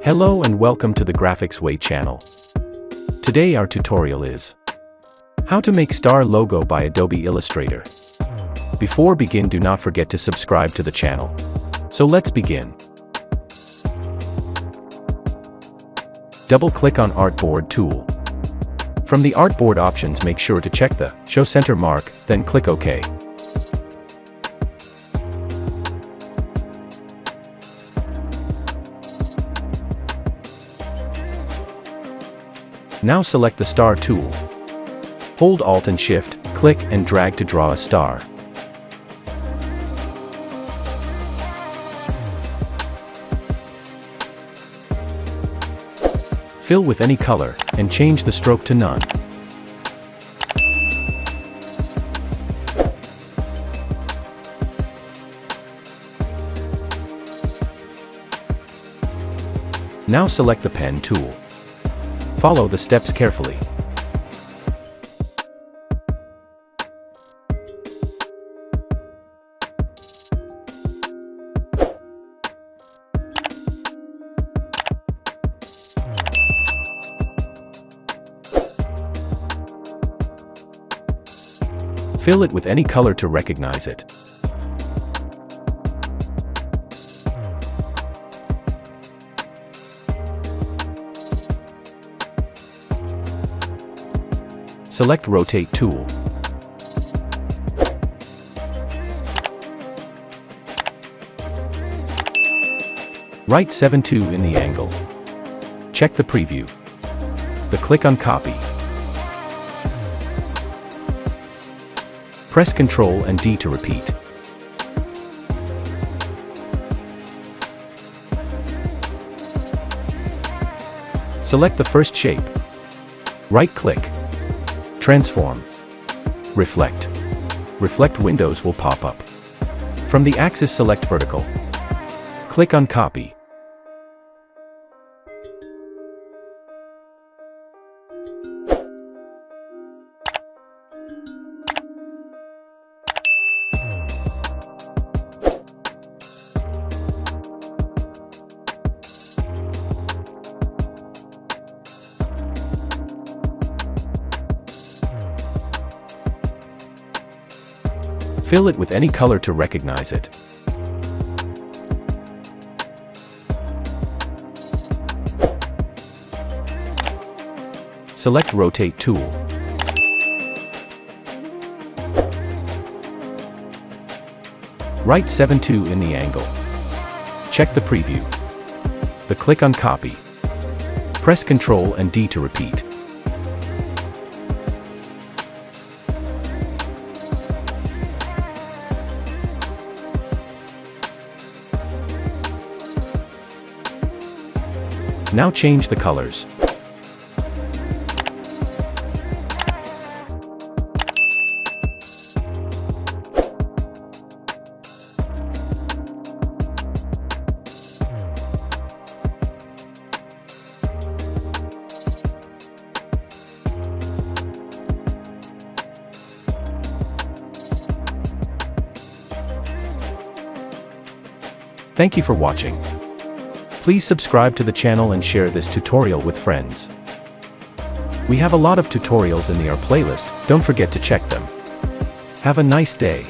Hello and welcome to the Graphics Way channel. Today our tutorial is how to make star logo by Adobe Illustrator. Before begin, do not forget to subscribe to the channel. So let's begin. Double-click on Artboard tool. From the Artboard options, make sure to check the Show Center mark, then click OK. Now select the Star tool. Hold Alt and Shift, click and drag to draw a star. Fill with any color, and change the stroke to none. Now select the Pen tool. Follow the steps carefully. Fill it with any color to recognize it. Select Rotate tool. Write 7:2 in the angle. Check the preview. Click on Copy. Press Ctrl and D to repeat. Select the first shape. Right-click. Transform. Reflect. Reflect windows will pop up. From the axis, select Vertical. Click on Copy. Fill it with any color to recognize it. Select Rotate tool. Write 7:2 in the angle. Check the preview. Click on Copy. Press Ctrl and D to repeat. Now change the colors. Thank you for watching. Please subscribe to the channel and share this tutorial with friends. We have a lot of tutorials in our playlist, don't forget to check them. Have a nice day.